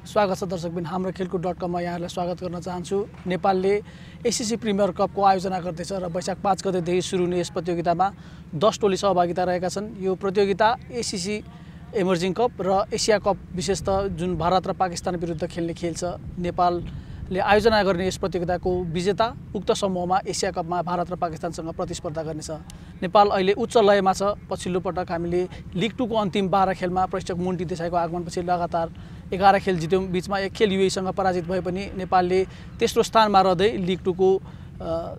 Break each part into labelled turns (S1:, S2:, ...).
S1: स्वागत छ दर्शकबिन हाम्रो खेलकुद.com मा यहाँलाई स्वागत गर्न चाहन्छु। नेपालले ACC प्रिमियर कपको आयोजना गर्दैछ र वैशाख 5 गतेदेखि सुरु हुने यस प्रतियोगितामा 10 टोली सहभागिता रहेका छन्। यो प्रतियोगिता ACC इमर्जिङ कप र एसिया कप विशेषतः जुन भारत र पाकिस्तान विरुद्ध खेल्ने खेल छ। नेपालले आयोजना गर्ने यस प्रतियोगिताको विजेता उक्त समूहमा एसिया कपमा भारत र पाकिस्तानसँग प्रतिस्पर्धा गर्नेछ। नेपाल अहिले उच्च लयमा छ। पछिल्लो पटक हामीले लिग 2 को अन्तिम 12 खेलमा प्रशिक्षक मोन्टी देसाईको आगमनपछि लगातार 11 खेल जित्यौं। बीचमा एक खेल UAE सँग पराजित भए पनि नेपालले तेस्रो स्थानमा रहँदै लिग 2 को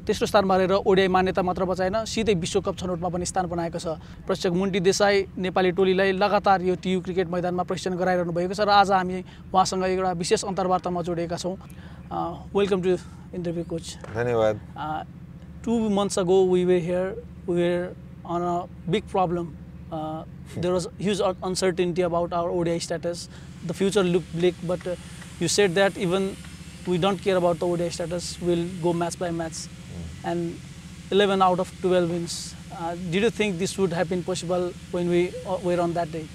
S1: तेस्रो स्थानमा रहेर ODI मान्यता मात्र बचाएन, सिधै विश्वकप छनौटमा पनि स्थान बनाएको छ। प्रशिक्षक मोन्टी देसाई नेपाली टोलीलाई लगातार यो TU क्रिकेट मैदानमा प्रशिक्षण गराइरहनु भएको छ र आज हामी उहाँसँग एउटा विशेष अन्तर्वार्तामा जोडिएका छौं। Welcome to interview coach.
S2: धन्यवाद।
S1: 2 months ago we were on a big problem. There was huge uncertainty about our ODI status. The future looked bleak, but you said that even we don't care about the ODI status, we'll go match by match. And 11 out of 12 wins. Did you think this would have been possible when we were on that day?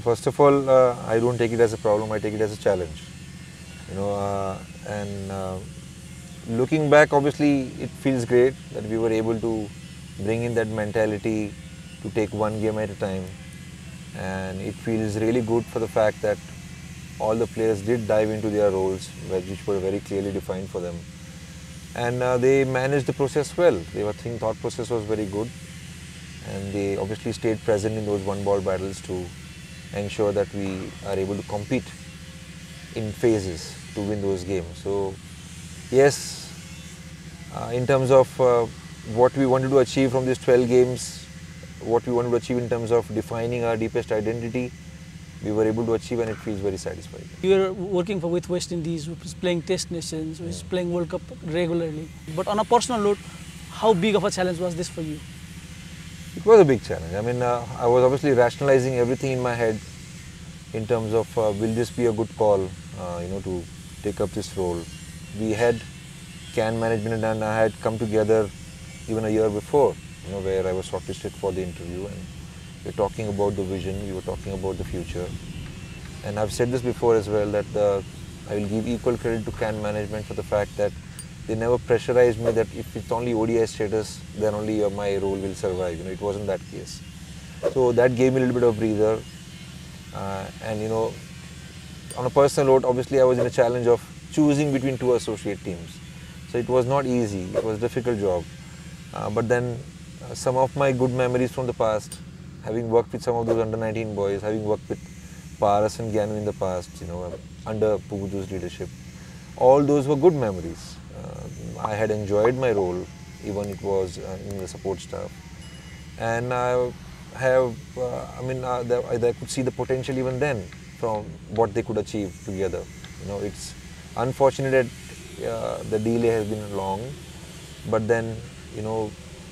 S2: First of all, I don't take it as a problem, I take it as a challenge. Looking back, obviously it feels great that we were able to bring in that mentality to take one game at a time, and it feels really good for the fact that all the players did dive into their roles, which were very clearly defined for them, and they managed the process well. Their thought process was very good, and they obviously stayed present in those one-ball battles to ensure that we are able to compete in phases to win those games. So yes, in terms of what we wanted to achieve from these 12 games, what we wanted to achieve in terms of defining our deepest identity, we were able to achieve, and it feels very satisfying.
S1: You were working with West Indies, who is playing Test Nations, who is playing World Cup regularly. But on a personal note, how big of a challenge was this for you?
S2: It was a big challenge. I mean, I was obviously rationalizing everything in my head in terms of will this be a good call, to take up this role. We had CAN management and I had come together even a year before, where I was shortlisted for the interview, and we were talking about the vision, we were talking about the future. And I've said this before as well, that I will give equal credit to CAN management for the fact that they never pressurized me that if it's only ODI status, then only my role will survive. It wasn't that case. So that gave me a little bit of breather. And on a personal note, obviously I was in a challenge of choosing between 2 associate teams. So it was not easy, it was a difficult job. But then some of my good memories from the past, having worked with some of those under-19 boys, having worked with Paras and Gyanu in the past, under Pugudu's leadership, all those were good memories. I had enjoyed my role, even it was in the support staff. And I could see the potential even then from what they could achieve together. It's unfortunate that the delay has been long, but then,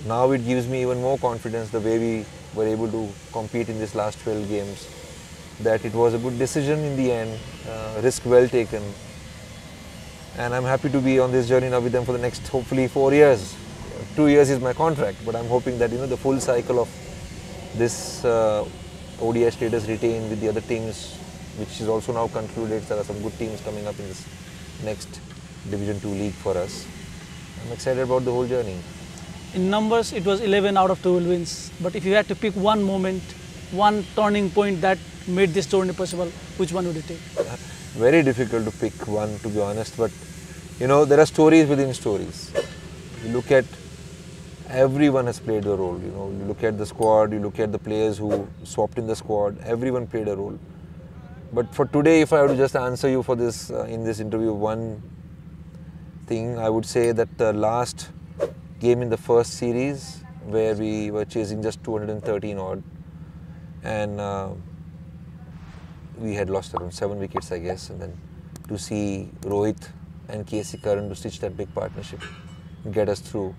S2: now it gives me even more confidence the way we were able to compete in this last 12 games, that it was a good decision in the end, risk well taken. And I'm happy to be on this journey now with them for the next, hopefully, 4 years. 2 years is my contract, but I'm hoping that, the full cycle of this ODI status retained with the other teams, which is also now concluded. There are some good teams coming up in this next Division 2 league for us. I'm excited about the whole journey.
S1: In numbers, it was 11 out of 12 wins. But if you had to pick one moment, one turning point that made this journey possible, which one would you take?
S2: Very difficult to pick one, to be honest. But, there are stories within stories. You look at, everyone has played a role. You look at the squad, you look at the players who swapped in the squad, everyone played a role. But for today, if I were to just answer you for this, in this interview, one thing, I would say that the last game in the first series, where we were chasing just 213 odd, and we had lost around 7 wickets, I guess, and then to see Rohit and KC Karan to stitch that big partnership, get us through,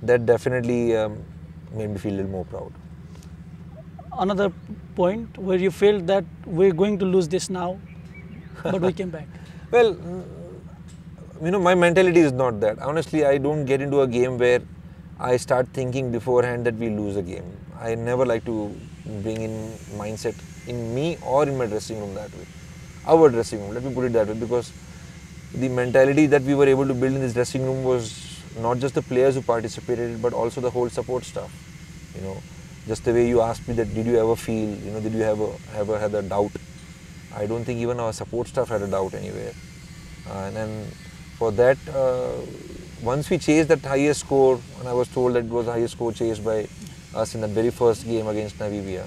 S2: that definitely made me feel a little more proud.
S1: Another point where you felt that we're going to lose this now, but we came back.
S2: Well, my mentality is not that. Honestly, I don't get into a game where I start thinking beforehand that we lose a game. I never like to bring in mindset in me or in my dressing room that way. our dressing room. Let me put it that way, because the mentality that we were able to build in this dressing room was not just the players who participated, but also the whole support staff. You know, just the way you asked me that, did you ever feel, you know, did you ever had a doubt? I don't think even our support staff had a doubt anywhere. And then for that, once we chased that highest score, and I was told that it was the highest score chased by us in the very first game against Namibia,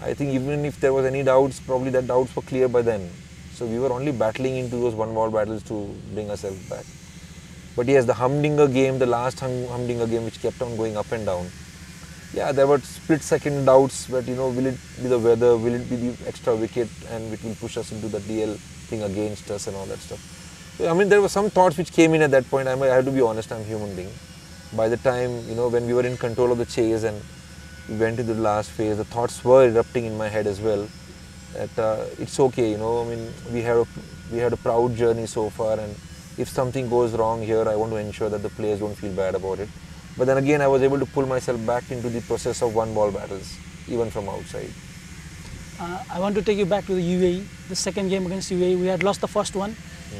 S2: I think even if there was any doubts, probably that doubts were clear by then. So we were only battling into those one-ball battles to bring ourselves back. But yes, the Humdinger game, the last Humdinger game, which kept on going up and down, yeah, there were split-second doubts that, you know, will it be the weather, will it be the extra wicket, and it will push us into the DL thing against us and all that stuff. So, I mean, there were some thoughts which came in at that point. I have to be honest, I'm a human being. By the time, you know, when we were in control of the chase and we went into the last phase, the thoughts were erupting in my head as well. That it's okay, you know, I mean, we had a proud journey so far, and if something goes wrong here, I want to ensure that the players don't feel bad about it. But then again, I was able to pull myself back into the process of one-ball battles, even from outside.
S1: I want to take you back to the UAE, the second game against UAE. We had lost the first one,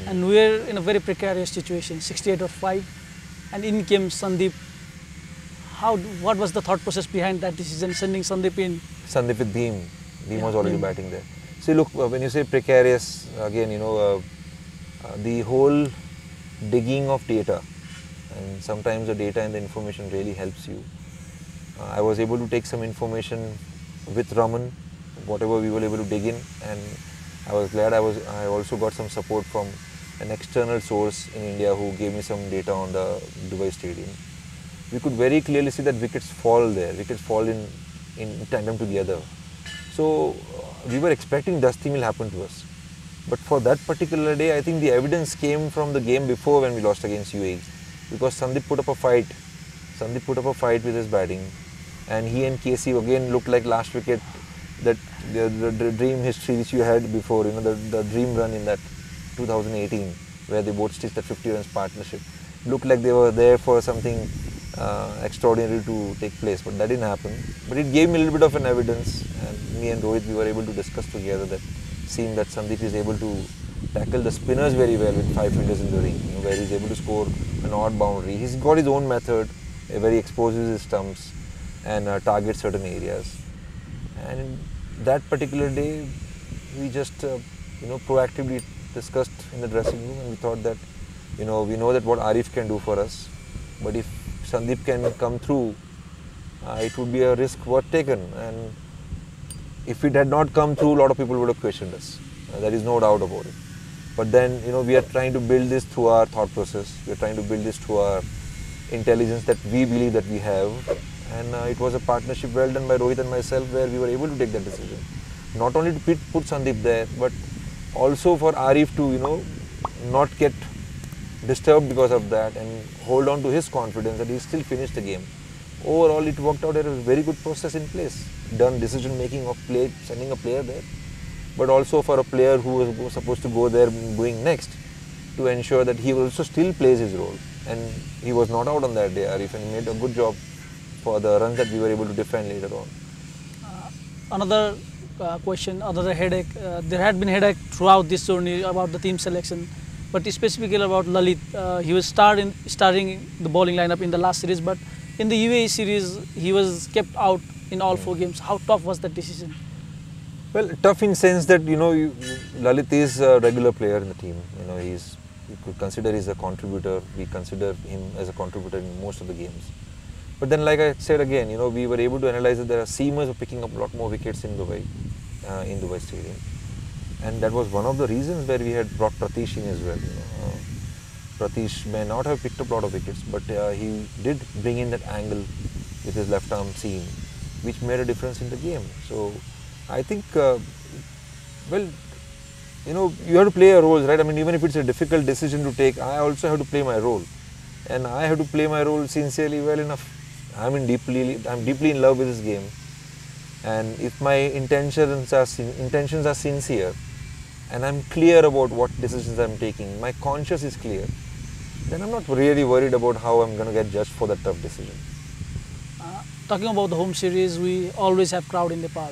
S1: and we were in a very precarious situation, 68 or 5, and in came Sandeep. What was the thought process behind that decision, sending Sandeep in?
S2: Sandeep with Bheem. Bheem was already batting there. See, look, when you say precarious, again, you know, the whole digging of data, and sometimes the data and the information really helps you. I was able to take some information with Raman, whatever we were able to dig in, and I was glad I also got some support from an external source in India who gave me some data on the Dubai stadium. We could very clearly see that wickets fall there, wickets fall in tandem together. So we were expecting dusting will happen to us. But for that particular day, I think the evidence came from the game before when we lost against UAE. Because Sandeep put up a fight. Sandeep put up a fight with his batting. And he and Casey again looked like last wicket, that the dream history which you had before, you know, the dream run in that 2018, where they both stitched that 50 runs partnership. Looked like they were there for something extraordinary to take place, but that didn't happen. But it gave me a little bit of an evidence, and me and Rohit, we were able to discuss together that, seeing that Sandeep is able to tackle the spinners very well with 5 fingers in the ring, you know, where he's able to score an odd boundary. He's got his own method, where he exposes his stumps and targets certain areas. And in that particular day, we just you know, proactively discussed in the dressing room, and we thought that, you know, we know that what Arif can do for us, but if Sandeep can come through, it would be a risk worth taken. And if it had not come through, a lot of people would have questioned us. There is no doubt about it. But then, you know, we are trying to build this through our thought process. We are trying to build this through our intelligence that we believe that we have. And it was a partnership well done by Rohit and myself, where we were able to take that decision. Not only to put Sandeep there, but also for Arif to, you know, not get disturbed because of that, and hold on to his confidence that he still finished the game. Overall, it worked out. There was a very good process in place. Done decision making of sending a player there, but also for a player who was supposed to go there going next, to ensure that he also still plays his role. And he was not out on that day, Arif, and he made a good job for the runs that we were able to defend later on.
S1: Another question, another headache. There had been headache throughout this journey about the team selection, but specifically about Lalit. He was starting the bowling lineup in the last series, but in the UAE series, he was kept out in all 4 games. How tough was that decision?
S2: Well, tough in sense that, you know, Lalit is a regular player in the team. You know, you could consider he's a contributor. We consider him as a contributor in most of the games. But then, like I said again, you know, we were able to analyze that there are seamers who are picking up a lot more wickets in Dubai Stadium. And that was one of the reasons where we had brought Pratish in as well. You know, Pratish may not have picked up a lot of wickets, but he did bring in that angle with his left arm seam, which made a difference in the game. So I think, well, you know, you have to play your roles, right? I mean, even if it's a difficult decision to take, I also have to play my role, and I have to play my role sincerely well enough. I'm deeply in love with this game, and if my intentions are sincere, and I'm clear about what decisions I'm taking, my conscience is clear, then I'm not really worried about how I'm going to get judged for that tough decision.
S1: Talking about the home series, we always have crowd in Nepal.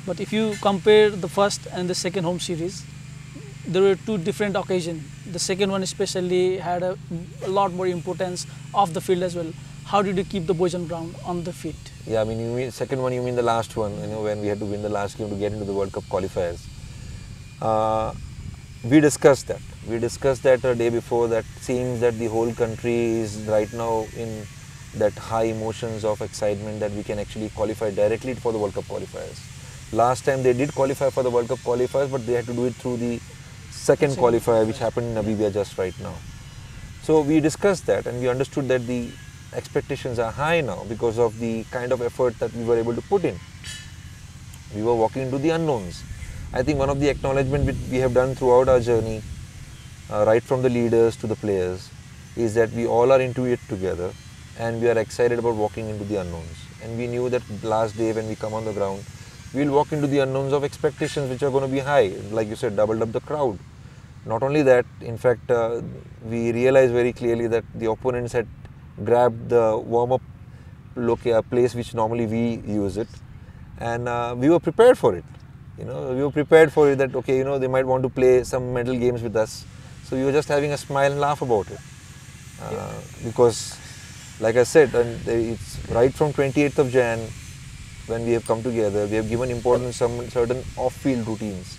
S1: But if you compare the first and the second home series, there were two different occasions. The second one especially had a lot more importance off the field as well. How did you keep the boys on ground on the field?
S2: Yeah, I mean, you mean second one, you mean the last one, you know, when we had to win the last game to get into the World Cup qualifiers. We discussed that. We discussed that a day before, that seems that the whole country is right now in that high emotions of excitement that we can actually qualify directly for the World Cup qualifiers. Last time they did qualify for the World Cup qualifiers, but they had to do it through the second qualifier, which happened in Namibia just right now. So we discussed that, and we understood that the expectations are high now because of the kind of effort that we were able to put in. We were walking into the unknowns. I think one of the acknowledgements which we have done throughout our journey, right from the leaders to the players, is that we all are into it together and we are excited about walking into the unknowns. And we knew that last day when we come on the ground, we will walk into the unknowns of expectations which are going to be high. Like you said, doubled up the crowd. Not only that, in fact, we realized very clearly that the opponents had grabbed the warm-up place which normally we use it, and we were prepared for it. You know, we were prepared for it, that okay, you know, they might want to play some mental games with us. So we were just having a smile and laugh about it, because, like I said, and it's right from 28th of Jan when we have come together. We have given importance to some certain off-field routines,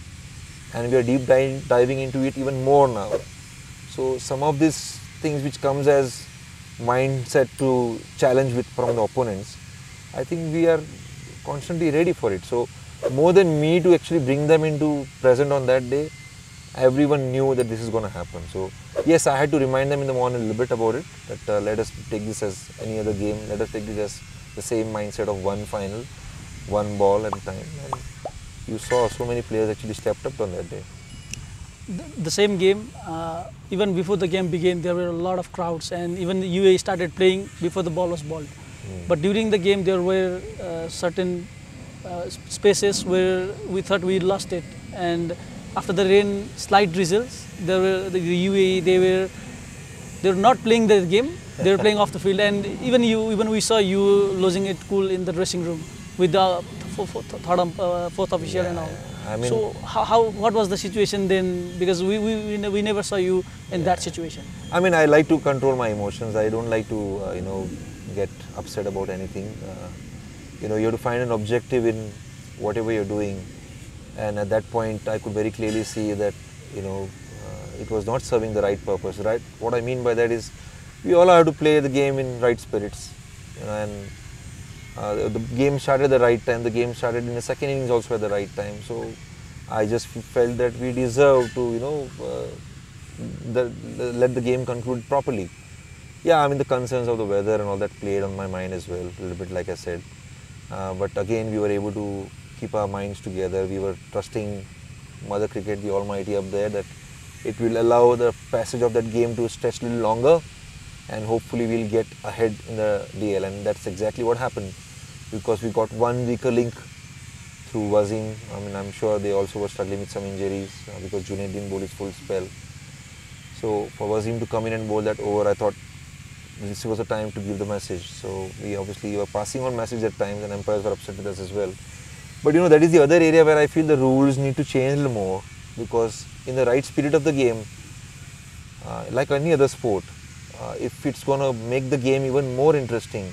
S2: and we are deep diving into it even more now. So some of these things which comes as mindset to challenge with from the opponents, I think we are constantly ready for it. So more than me to actually bring them into present on that day, everyone knew that this is going to happen. So yes, I had to remind them in the morning a little bit about it, that let us take this as any other game, let us take this as the same mindset of one final, one ball at a time. And you saw so many players actually stepped up on that day.
S1: The same game, even before the game began, there were a lot of crowds, and even the UAE started playing before the ball was bowled. But during the game, there were certain spaces where we thought we lost it, and after the rain, slight drizzles, there were the UAE. They were not playing the game. They were playing off the field, and even we saw you losing it cool in the dressing room with the fourth official and all.
S2: I mean,
S1: so what was the situation then? Because we never saw you in that situation.
S2: I mean, I like to control my emotions. I don't like to you know, get upset about anything. You know, you have to find an objective in whatever you're doing, and at that point I could very clearly see that, you know, it was not serving the right purpose. Right? What I mean by that is, we all have to play the game in right spirits, you know, and the game started at the right time. The game started in the second innings also at the right time. So I just felt that we deserve to, you know, let the game conclude properly. Yeah, I mean, the concerns of the weather and all that played on my mind as well, a little bit, like I said. But again, we were able to keep our minds together. We were trusting Mother Cricket, the Almighty up there, that it will allow the passage of that game to stretch a little longer, and hopefully we'll get ahead in the DL. And that's exactly what happened, because we got one weaker link through Wasim. I mean, I'm sure they also were struggling with some injuries because Junaid didn't bowl his full spell. So for Wasim to come in and bowl that over, I thought this was a time to give the message. So we obviously were passing on message at times, and umpires were upset with us as well. But you know, that is the other area where I feel the rules need to change a little more, because in the right spirit of the game, like any other sport, if it's going to make the game even more interesting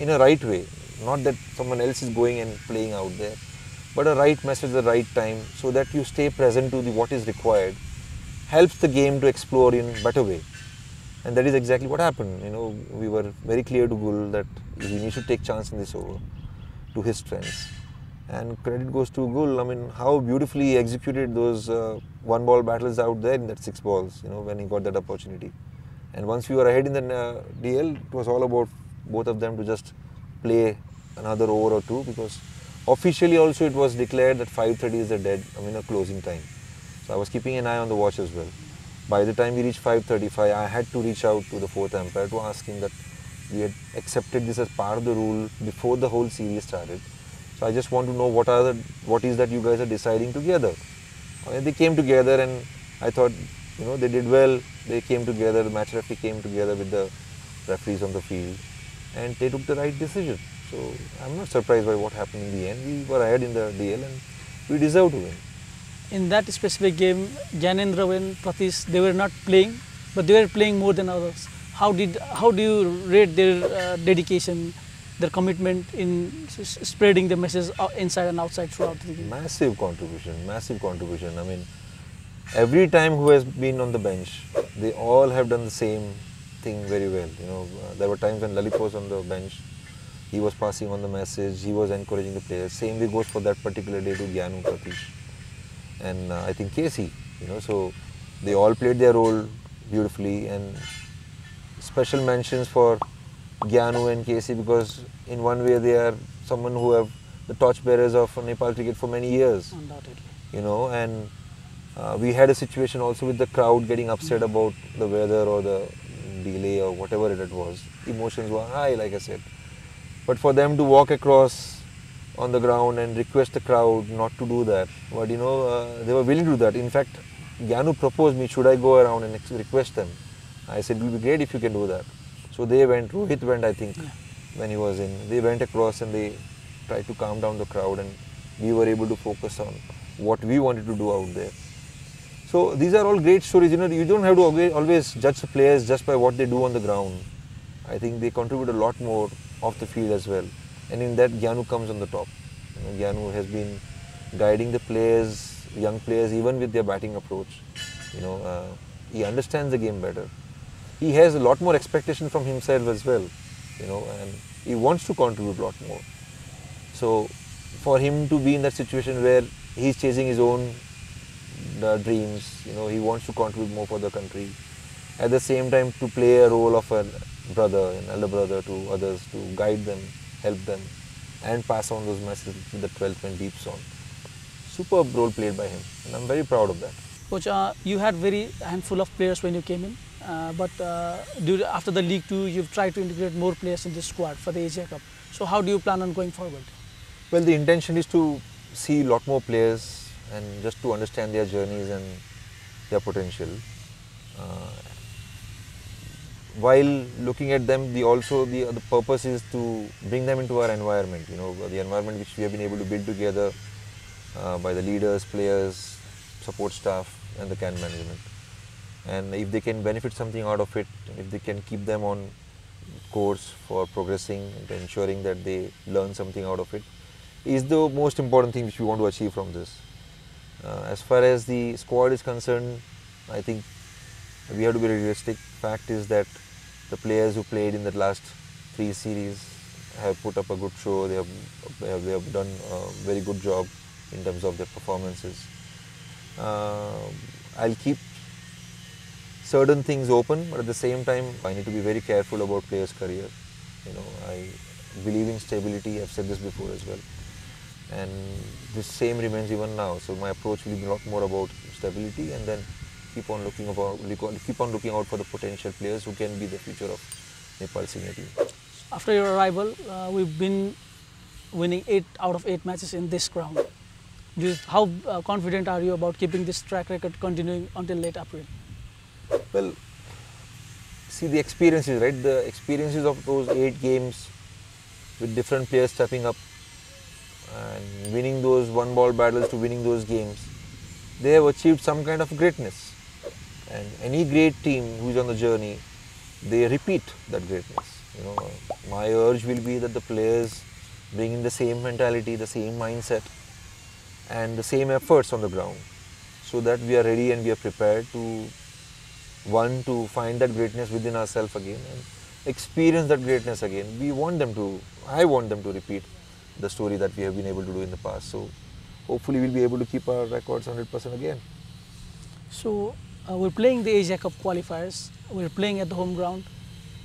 S2: in a right way, not that someone else is going and playing out there, but a right message at the right time, so that you stay present to what is required, helps the game to explore in a better way. And that is exactly what happened. You know, we were very clear to Gul that he needs to take chance in this over to his strengths. And credit goes to Gul. I mean, how beautifully he executed those one ball battles out there in that 6 balls, you know, when he got that opportunity. And once we were ahead in the DL, it was all about both of them to just play another over or two, because officially also it was declared that 5:30 is the a closing time. So I was keeping an eye on the watch as well. By the time we reached 5:35, I had to reach out to the fourth umpire to ask him that we had accepted this as part of the rule before the whole series started. So I just want to know what is that you guys are deciding together. And they came together, and I thought, you know, they did well. They came together, the match referee came together with the referees on the field, and they took the right decision. So I'm not surprised by what happened in the end. We were ahead in the DL and we deserved to win.
S1: in that specific game, Gyanendra and Pratish, they were not playing, but they were playing more than others. How do you rate their dedication, their commitment in spreading the message inside and outside throughout the game?
S2: Massive contribution, massive contribution. I mean, every time who has been on the bench, they all have done the same thing very well. You know, there were times when Lalit was on the bench, he was passing on the message, he was encouraging the players. Same way goes for that particular day to Gyanu, Pratish, and I think Casey. You know, so they all played their role beautifully, and special mentions for Gyanu and Casey, because in one way they are someone who have the torch bearers of Nepal cricket for many years.
S1: Undoubtedly.
S2: You know, and we had a situation also with the crowd getting upset about the weather or the delay or whatever it was. Emotions were high, like I said. But for them to walk across on the ground and request the crowd not to do that, but you know, they were willing to do that. In fact, Gyanu proposed me, should I go around and request them? I said, it will be great if you can do that. So they went, Rohit went, I think, when he was in. They went across and they tried to calm down the crowd, and we were able to focus on what we wanted to do out there. So these are all great stories. You know, you don't have to always judge the players just by what they do on the ground. I think they contribute a lot more off the field as well. And in that, Gyanu comes on the top. You know, Gyanu has been guiding the players, young players, even with their batting approach. You know, he understands the game better. He has a lot more expectation from himself as well. You know, and he wants to contribute a lot more. So for him to be in that situation where he's chasing his own dreams, you know, he wants to contribute more for the country. At the same time, to play a role of a brother, an elder brother to others, to guide them, help them, and pass on those messages to the 12th man deep on. Superb role played by him, and I'm very proud of that.
S1: Coach, you had very handful of players when you came in, but after the League 2, you've tried to integrate more players in the squad for the Asia Cup. So how do you plan on going forward?
S2: Well, the intention is to see a lot more players and just to understand their journeys and their potential. While looking at them, the purpose is to bring them into our environment. You know, the environment which we have been able to build together by the leaders, players, support staff, and the camp management. And if they can benefit something out of it, if they can keep them on course for progressing and ensuring that they learn something out of it, is the most important thing which we want to achieve from this. As far as the squad is concerned, I think we have to be realistic. Fact is that the players who played in the last 3 series have put up a good show. They have done a very good job in terms of their performances. I'll keep certain things open, but at the same time, I need to be very careful about players' career. You know, I believe in stability. I've said this before as well, and this same remains even now. So my approach will be a lot more about stability, and then keep on looking out for the potential players who can be the future of Nepal senior team.
S1: After your arrival, we've been winning 8 out of 8 matches in this ground. How confident are you about keeping this track record continuing until late April?
S2: Well, see the experiences, right? The experiences of those 8 games with different players stepping up and winning those one-ball battles to winning those games, they have achieved some kind of greatness. And any great team who is on the journey, they repeat that greatness. You know, my urge will be that the players bring in the same mentality, the same mindset, and the same efforts on the ground, so that we are ready and we are prepared to find that greatness within ourselves again and experience that greatness again. I want them to repeat the story that we have been able to do in the past. So hopefully we'll be able to keep our records 100% again.
S1: So we're playing the Asia Cup qualifiers, we're playing at the home ground,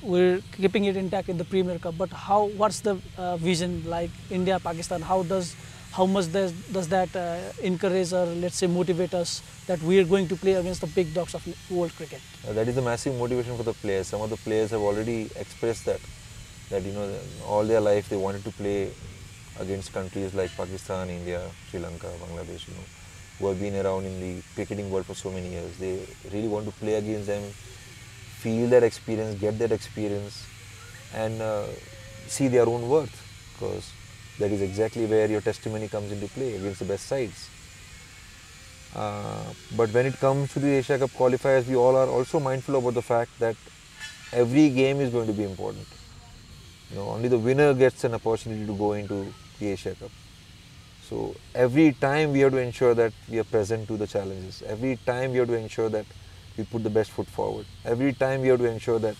S1: we're keeping it intact in the Premier Cup, but what's the vision like India, Pakistan? How much does that encourage or let's say motivate us that we are going to play against the big dogs of world cricket?
S2: That is a massive motivation for the players. Some of the players have already expressed that you know, all their life they wanted to play against countries like Pakistan, India, Sri Lanka, Bangladesh, you know, who have been around in the cricketing world for so many years. They really want to play against them, feel that experience, get that experience, and see their own worth, because that is exactly where your testimony comes into play against the best sides. But when it comes to the Asia Cup qualifiers, we all are also mindful about the fact that every game is going to be important. Only the winner gets an opportunity to go into the Asia Cup. So every time we have to ensure that we are present to the challenges. Every time we have to ensure that we put the best foot forward. Every time we have to ensure that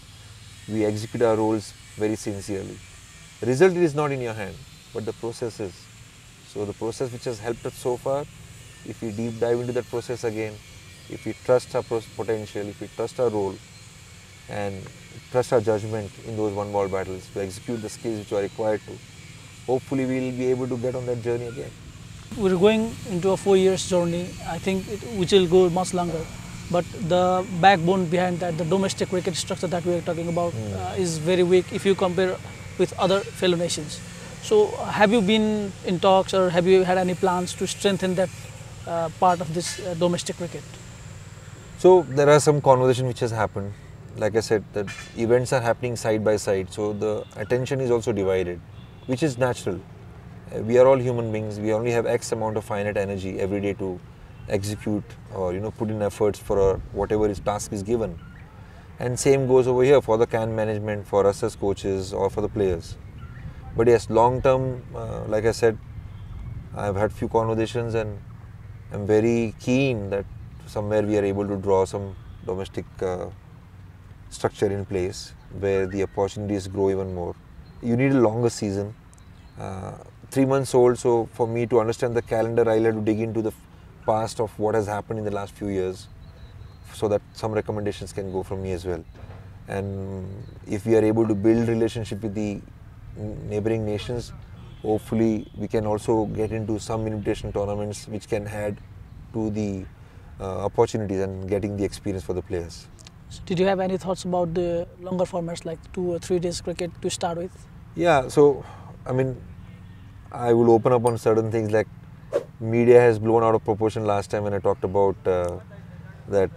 S2: we execute our roles very sincerely. The result is not in your hand, but the process is. So the process which has helped us so far, if we deep dive into that process again, if we trust our potential, if we trust our role and trust our judgment in those one ball battles to execute the skills which are required to, hopefully we will be able to get on that journey again.
S1: We're going into a 4 years journey, I think, which will go much longer. But the backbone behind that, the domestic cricket structure that we are talking about is very weak if you compare with other fellow nations. So have you been in talks or have you had any plans to strengthen that part of this domestic cricket?
S2: So there are some conversation which has happened. Like I said, the events are happening side by side, so the attention is also divided, which is natural. We are all human beings. We only have X amount of finite energy every day to execute or put in efforts for whatever his task is given. And same goes over here for the CAN management, for us as coaches or for the players. But yes, long term, like I said, I've had few conversations and I'm very keen that somewhere we are able to draw some domestic structure in place where the opportunities grow even more. You need a longer season, 3 months old, so for me to understand the calendar, I'll have to dig into the past of what has happened in the last few years so that some recommendations can go from me as well. And if we are able to build relationship with the neighboring nations, hopefully we can also get into some invitation tournaments which can add to the opportunities and getting the experience for the players.
S1: So did you have any thoughts about the longer formats like 2 or 3 days cricket to start with?
S2: Yeah, so I mean, I will open up on certain things like media has blown out of proportion last time when I talked about that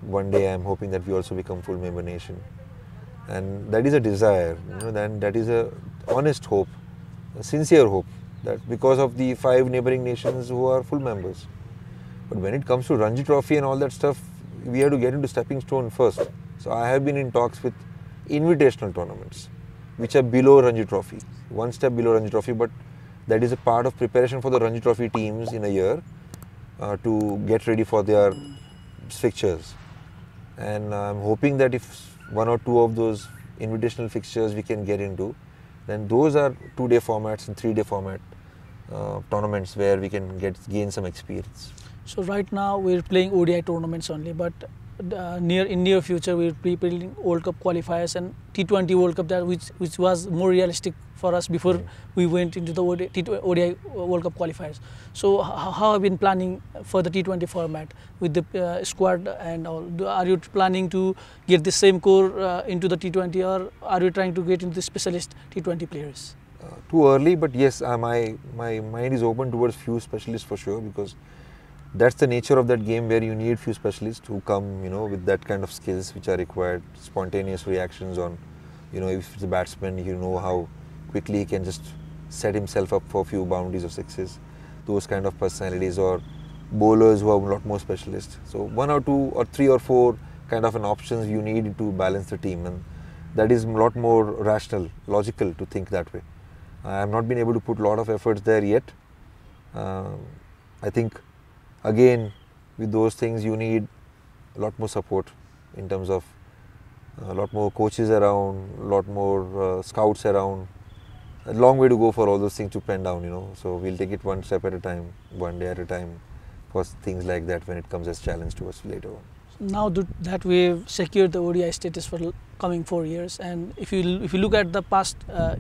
S2: one day I'm hoping that we also become full member nation, and that is a desire, then that is a honest hope, a sincere hope that because of the 5 neighboring nations who are full members. But when it comes to Ranji Trophy and all that stuff, we have to get into stepping stone first. So I have been in talks with invitational tournaments which are below Ranji Trophy, one step below Ranji Trophy, but that is a part of preparation for the Ranji Trophy teams in a year to get ready for their fixtures. And I'm hoping that if 1 or 2 of those invitational fixtures we can get into, then those are 2-day formats and 3-day format tournaments where we can gain some experience.
S1: So right now we're playing ODI tournaments only, but in near future we'll be playing World Cup qualifiers and T20 World Cup, which was more realistic for us before we went into the ODI World Cup qualifiers. So how have you been planning for the T20 format with the squad and all? Are you planning to get the same core into the T20, or are you trying to get into the specialist T20 players?
S2: Too early, but yes, my mind is open towards few specialists for sure, because that's the nature of that game where you need few specialists who come, with that kind of skills which are required, spontaneous reactions on, if it's a batsman, how quickly he can just set himself up for a few boundaries or sixes, those kind of personalities, or bowlers who are a lot more specialists. So 1 or 2 or 3 or 4 kind of an options you need to balance the team, and that is a lot more rational, logical to think that way. I have not been able to put a lot of efforts there yet. I think again, with those things you need a lot more support in terms of a lot more coaches around, a lot more scouts around. A long way to go for all those things to pen down, So we'll take it one step at a time, one day at a time for things like that when it comes as challenge to us later on.
S1: Now that we've secured the ODI status for coming 4 years, and if you look at the past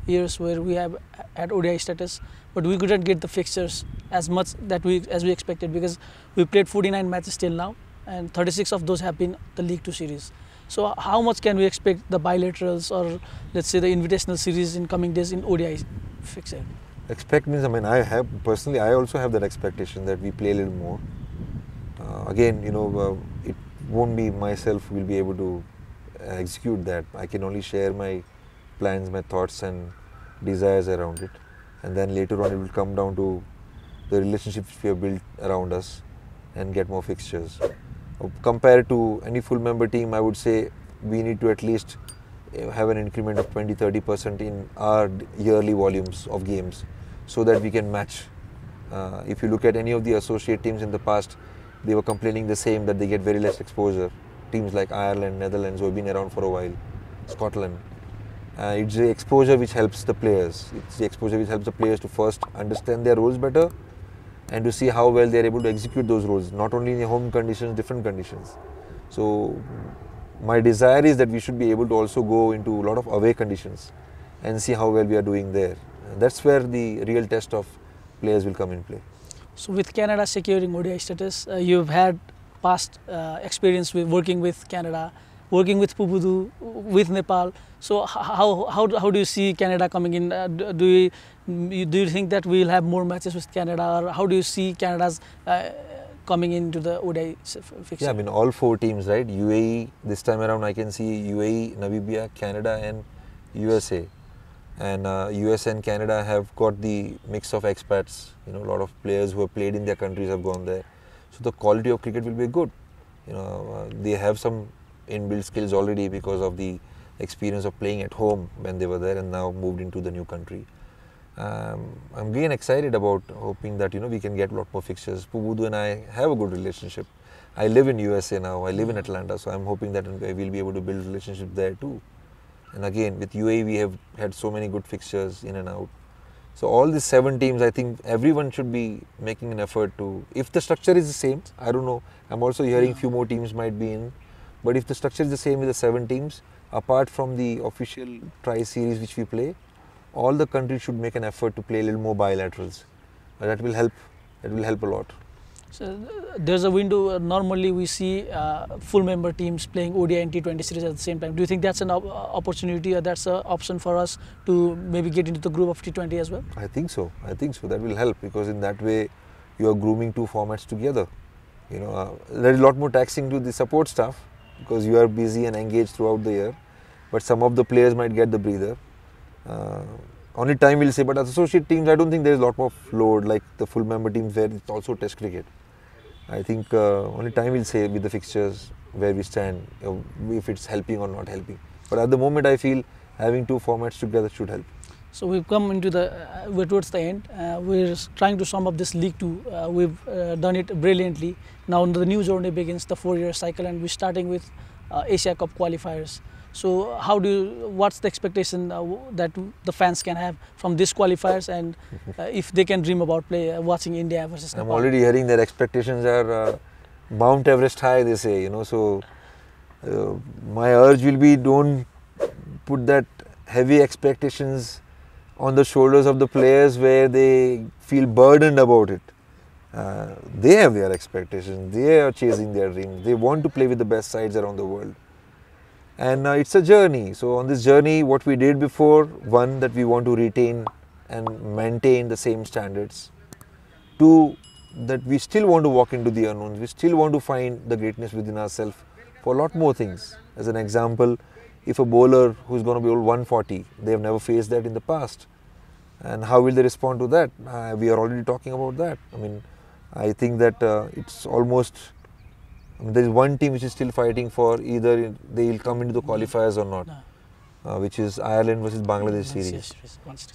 S1: years where we have had ODI status, but we couldn't get the fixtures as much as we expected, because we played 49 matches till now, and 36 of those have been the League 2 series. So how much can we expect the bilaterals, or let's say the invitational series in coming days in ODI fixture?
S2: Expect means, I also have that expectation that we play a little more. Again, it won't be myself who will be able to execute that. I can only share my plans, my thoughts and desires around it, and then later on it will come down to the relationships we have built around us and get more fixtures. Compared to any full member team, I would say we need to at least have an increment of 20-30% in our yearly volumes of games so that we can match. If you look at any of the associate teams in the past, they were complaining the same, that they get very less exposure. Teams like Ireland, Netherlands, who have been around for a while, Scotland. It's the exposure which helps the players. It's the exposure which helps the players to first understand their roles better and to see how well they are able to execute those roles, not only in the home conditions, different conditions. So my desire is that we should be able to also go into a lot of away conditions and see how well we are doing there. And that's where the real test of players will come in play.
S1: So with Canada securing ODI status, you've had past experience with working with Canada, working with Pupudu, with Nepal. So how do you see Canada coming in? Do you think that we'll have more matches with Canada, or how do you see Canada's coming into the ODI fixture?
S2: Yeah, I mean all 4 teams, right? UAE, this time around I can see UAE, Namibia, Canada and USA. And US and Canada have got the mix of expats, a lot of players who have played in their countries have gone there. So the quality of cricket will be good. They have some inbuilt skills already because of the experience of playing at home when they were there and now moved into the new country. I'm again excited about hoping that we can get a lot more fixtures. Pupudu and I have a good relationship. I live in USA now, I live in Atlanta, so I'm hoping that we'll be able to build a relationship there too. And again, with UAE we have had so many good fixtures in and out. So all these 7 teams, I think everyone should be making an effort to, if the structure is the same, I don't know, I'm also hearing few more teams might be in, but if the structure is the same with the 7 teams, apart from the official tri-series which we play, all the countries should make an effort to play a little more bilaterals. That will help a lot.
S1: So there's a window, normally we see full member teams playing ODI and T20 series at the same time. Do you think that's an opportunity, or that's an option for us to maybe get into the group of T20 as well?
S2: I think so. That will help, because in that way you are grooming 2 formats together. There is a lot more taxing to the support staff because you are busy and engaged throughout the year, but some of the players might get the breather. Only time will say, but as associate teams I don't think there is a lot more load like the full member teams where it's also test cricket. I think only time will say with the fixtures where we stand, if it's helping or not helping. But at the moment I feel having 2 formats together should help.
S1: So we've come into we're towards the end. We're trying to sum up this league too. We've done it brilliantly. Now the new journey begins, the 4-year cycle, and we're starting with Asia Cup qualifiers. So what's the expectation that the fans can have from these qualifiers, and if they can dream about watching India versus Nepal?
S2: I'm already hearing that expectations are Mount Everest high, they say, so my urge will be, don't put that heavy expectations on the shoulders of the players where they feel burdened about it. They have their expectations, they are chasing their dreams, they want to play with the best sides around the world. And it's a journey. So on this journey, what we did before, 1, that we want to retain and maintain the same standards. 2, that we still want to walk into the unknowns. We still want to find the greatness within ourselves for a lot more things. As an example, if a bowler who's going to be 140, they have never faced that in the past. And how will they respond to that? We are already talking about that. I think that it's almost... there is one team which is still fighting for either they will come into the qualifiers or not, which is Ireland versus Bangladesh series.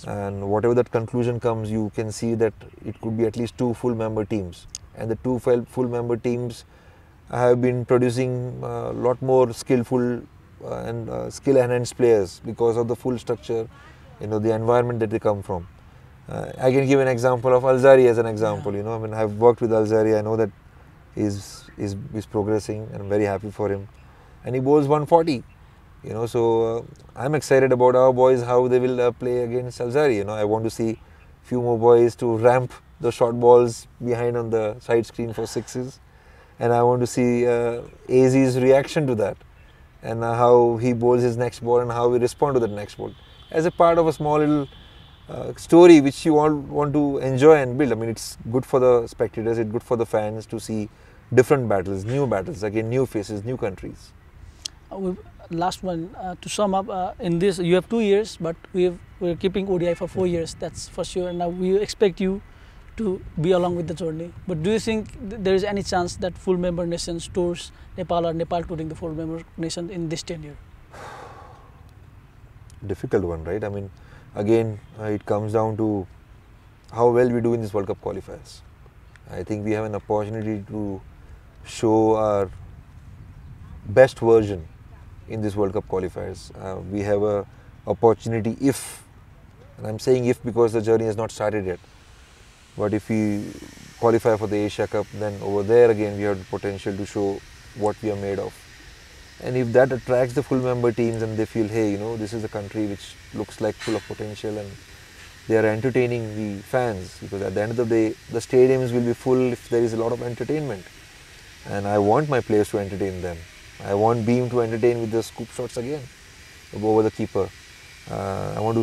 S2: And whatever that conclusion comes, you can see that it could be at least 2 full member teams. And the 2 full member teams have been producing a lot more skillful and skill enhanced players because of the full structure, the environment that they come from. I can give an example of Alzari as an example. I've worked with Alzari, I know that is progressing, and I'm very happy for him, and he bowls 140, so I'm excited about our boys, how they will play against Alzari. I want to see few more boys to ramp the short balls behind on the side screen for 6s, and I want to see AZ's reaction to that, and how he bowls his next ball and how we respond to that next ball as a part of a small little story which you all want to enjoy and build. It's good for the spectators, it's good for the fans to see different battles, again new faces, new countries.
S1: Last one, to sum up, in this you have 2 years, but we're keeping ODI for 4 years, that's for sure. Now we expect you to be along with the journey. But do you think there is any chance that full member nations tours Nepal or Nepal touring the full member nation in this tenure?
S2: Difficult one, right? I mean, again, it comes down to how well we do in this World Cup qualifiers. I think we have an opportunity to show our best version in this World Cup qualifiers. We have a opportunity if, and I'm saying if because the journey has not started yet, but if we qualify for the Asia Cup, then over there again we have the potential to show what we are made of. And if that attracts the full member teams and they feel, hey, you know, this is a country which looks like full of potential and they are entertaining the fans, because at the end of the day, the stadiums will be full if there is a lot of entertainment. And I want my players to entertain them. I want Beam to entertain with the scoop shots again over the keeper. I want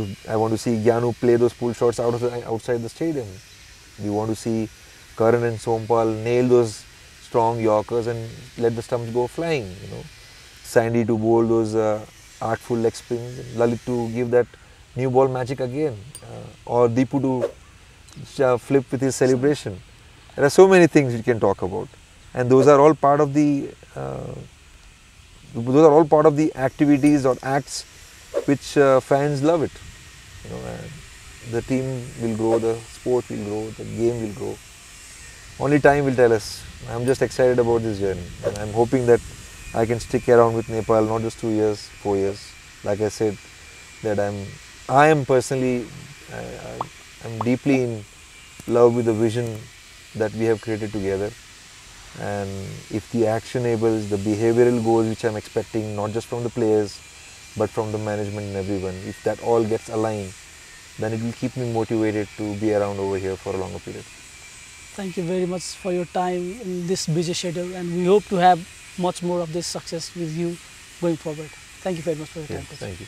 S2: to see Gyanu play those pull shots outside the stadium. We want to see Karan and Sompal nail those strong Yorkers and let the stumps go flying. You know, Sandy to bowl those artful leg spins, Lalit to give that new ball magic again, or Deepu to flip with his celebration. There are so many things we can talk about, and those are all part of the activities or acts which fans love it. You know, the team will grow, the sport will grow, the game will grow. Only time will tell us. I'm just excited about this journey, and I'm hoping that I can stick around with Nepal not just 2 years, 4 years. Like I said, that I am personally, I'm deeply in love with the vision that we have created together. And if the actionables, the behavioral goals which I'm expecting, not just from the players, but from the management and everyone, if that all gets aligned, then it will keep me motivated to be around over here for a longer period.
S1: Thank you very much for your time in this busy schedule, and we hope to have much more of this success with you going forward. Thank you very much for your time.
S2: Thank you.